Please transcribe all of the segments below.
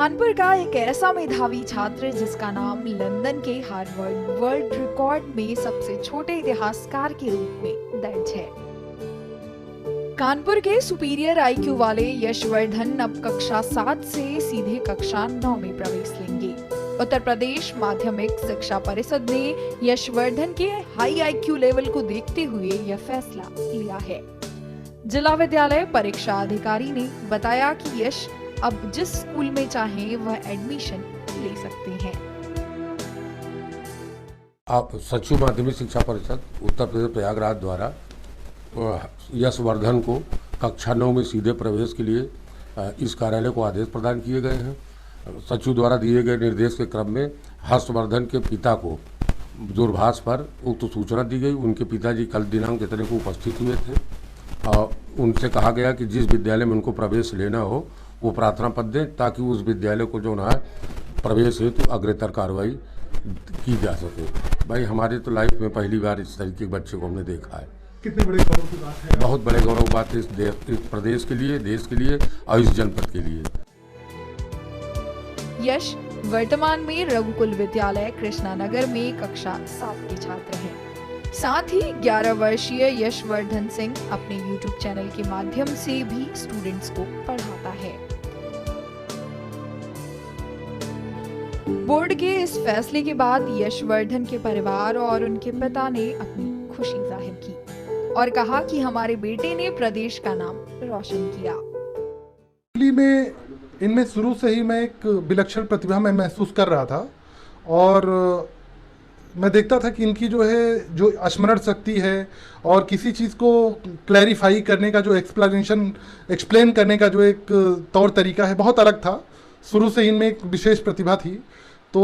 कानपुर का एक ऐसा मेधावी छात्र जिसका नाम लंदन के हार्वर्ड वर्ल्ड रिकॉर्ड में सबसे छोटे इतिहासकार के रूप में दर्ज है। कानपुर के सुपीरियर आईक्यू वाले यशवर्धन अब कक्षा 7 से सीधे कक्षा 9 में प्रवेश लेंगे। उत्तर प्रदेश माध्यमिक शिक्षा परिषद ने यशवर्धन के हाई आईक्यू लेवल को देखते हुए यह फैसला लिया है। जिला विद्यालय परीक्षा अधिकारी ने बताया कि यश अब जिस स्कूल में चाहें वह एडमिशन ले सकते हैं। आप सचिव माध्यमिक शिक्षा परिषद उत्तर प्रदेश प्रयागराज द्वारा यशवर्धन को कक्षा 9 में सीधे प्रवेश के लिए इस कार्यालय को आदेश प्रदान किए गए हैं। सचिव द्वारा दिए गए निर्देश के क्रम में हर्षवर्धन के पिता को दूरभाष पर उक्त सूचना दी गई। उनके पिताजी कल दिनांक इतने को उपस्थित हुए थे और उनसे कहा गया कि जिस विद्यालय में उनको प्रवेश लेना हो वो प्रार्थना पत्र दें ताकि उस विद्यालय को जो ना प्रवेश हेतु अग्रतर कार्रवाई की जा सके। भाई हमारे तो लाइफ में पहली बार इस तरीके के बच्चे को हमने देखा है। कितने बड़े गौरव की बात है। बहुत बड़े गौरव की बात है इस प्रदेश के लिए, देश के लिए और इस जनपद के लिए। यश वर्तमान में रघुकुल विद्यालय कृष्णानगर में कक्षा 7 के छात्र हैं। साथ ही 11 वर्षीय यशवर्धन सिंह अपने YouTube चैनल के माध्यम से भी स्टूडेंट्स को पढ़ाता है। बोर्ड के इस फैसले के बाद यशवर्धन के परिवार और उनके पिता ने अपनी खुशी जाहिर की और कहा कि हमारे बेटे ने प्रदेश का नाम रोशन किया। में इनमें शुरू से ही मैं एक विलक्षण प्रतिभा में महसूस कर रहा था और मैं देखता था कि इनकी जो स्मरण शक्ति है और किसी चीज़ को क्लैरिफाई करने का जो एक्सप्लेन करने का जो एक तौर तरीका है बहुत अलग था। शुरू से इनमें एक विशेष प्रतिभा थी, तो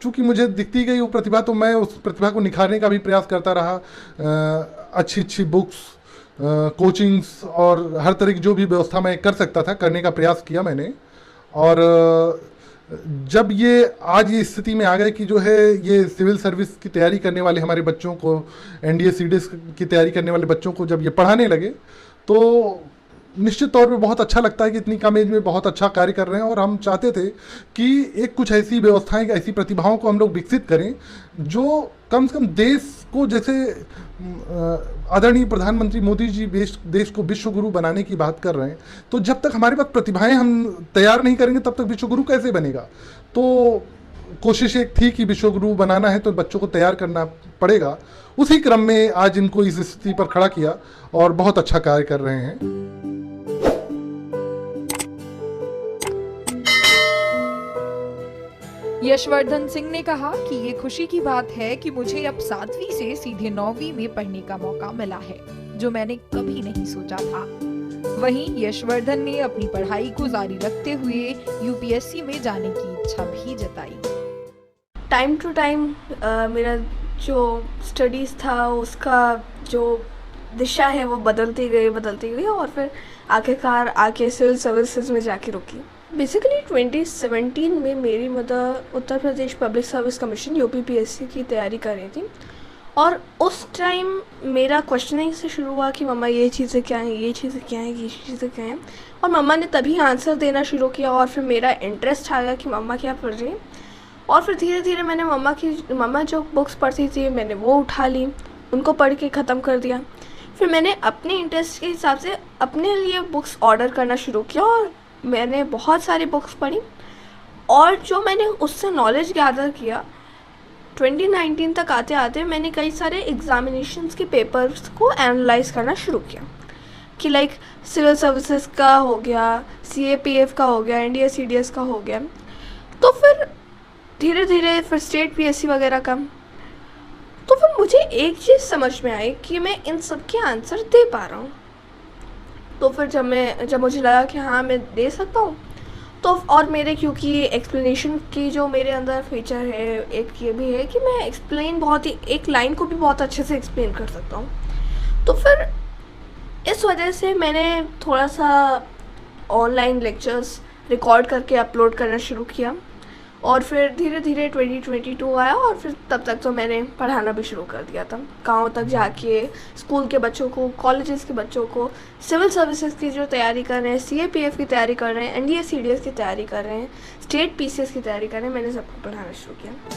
चूँकि मुझे दिखती गई वो प्रतिभा तो मैं उस प्रतिभा को निखारने का भी प्रयास करता रहा। अच्छी बुक्स, कोचिंग्स और हर तरह की जो भी व्यवस्था मैं कर सकता था करने का प्रयास किया मैंने। और जब ये आज ये स्थिति में आ गए कि जो है ये सिविल सर्विस की तैयारी करने वाले हमारे बच्चों को, एनडीए सीडीएस की तैयारी करने वाले बच्चों को जब ये पढ़ाने लगे तो निश्चित तौर पे बहुत अच्छा लगता है कि इतनी कम एज में बहुत अच्छा कार्य कर रहे हैं। और हम चाहते थे कि एक कुछ ऐसी व्यवस्थाएं, ऐसी प्रतिभाओं को हम लोग विकसित करें जो कम से कम देश को, जैसे आदरणीय प्रधानमंत्री मोदी जी देश को विश्व गुरु बनाने की बात कर रहे हैं, तो जब तक हमारे पास प्रतिभाएं हम तैयार नहीं करेंगे तब तक विश्व गुरु कैसे बनेगा। तो कोशिश एक थी कि विश्व गुरु बनाना है तो बच्चों को तैयार करना पड़ेगा। उसी क्रम में आज इनको इस स्थिति पर खड़ा किया और बहुत अच्छा कार्य कर रहे हैं। यशवर्धन सिंह ने कहा कि ये खुशी की बात है कि मुझे अब 7वीं से सीधे 9वीं में पढ़ने का मौका मिला है, जो मैंने कभी नहीं सोचा था। वहीं यशवर्धन ने अपनी पढ़ाई को जारी रखते हुए यूपीएससी में जाने की इच्छा भी जताई। टाइम टू टाइम मेरा जो स्टडीज़ था उसका जो दिशा है वो बदलती गई और फिर आखिरकार आके सिविल सर्विसेज में जाके रुकी। बेसिकली 2017 में मेरी mother Uttar Pradesh public service commission UPPSC की तैयारी कर रही थी और उस टाइम मेरा क्वेश्चनिंग से शुरू हुआ कि मम्मा ये चीज़ें क्या हैं, ये चीज़ें क्या हैं, ये चीज़ें क्या हैं, और मम्मा ने तभी आंसर देना शुरू किया और फिर मेरा इंटरेस्ट आ गया कि मम्मा क्या पढ़ रही हैं। और फिर धीरे धीरे मैंने मम्मा जो बुक्स पढ़ती थी मैंने वो उठा ली, उनको पढ़ के ख़त्म कर दिया। फिर मैंने अपने इंटरेस्ट के हिसाब से अपने लिए बुक्स ऑर्डर करना शुरू किया और मैंने बहुत सारी बुक्स पढ़ी और जो मैंने उससे नॉलेज गैदर किया 2019 तक आते आते मैंने कई सारे एग्जामिनेशंस के पेपर्स को एनालाइज करना शुरू किया कि लाइक सिविल सर्विसेज का हो गया, सीएपीएफ का हो गया, एनडीए सीडीएस का हो गया। तो फिर धीरे धीरे फिर स्टेट पीएससी वगैरह का, तो फिर मुझे एक चीज़ समझ में आई कि मैं इन सब के आंसर दे पा रहा हूँ। तो फिर जब मुझे लगा कि हाँ मैं दे सकता हूँ, तो और मेरे क्योंकि एक्सप्लेनेशन की जो मेरे अंदर फीचर है एक ये भी है कि मैं एक्सप्लेन बहुत ही एक लाइन को भी बहुत अच्छे से एक्सप्लेन कर सकता हूँ। तो फिर इस वजह से मैंने थोड़ा सा ऑनलाइन लेक्चर्स रिकॉर्ड करके अपलोड करना शुरू किया और फिर धीरे धीरे 2022 आया और फिर तब तक तो मैंने पढ़ाना भी शुरू कर दिया था, गाँव तक जाके स्कूल के बच्चों को, कॉलेजेस के बच्चों को, सिविल सर्विसेज की जो तैयारी कर रहे हैं, CAPF की तैयारी कर रहे हैं, NDA CDS की तैयारी कर रहे हैं, स्टेट PCS की तैयारी कर रहे हैं, मैंने सबको पढ़ाना शुरू किया।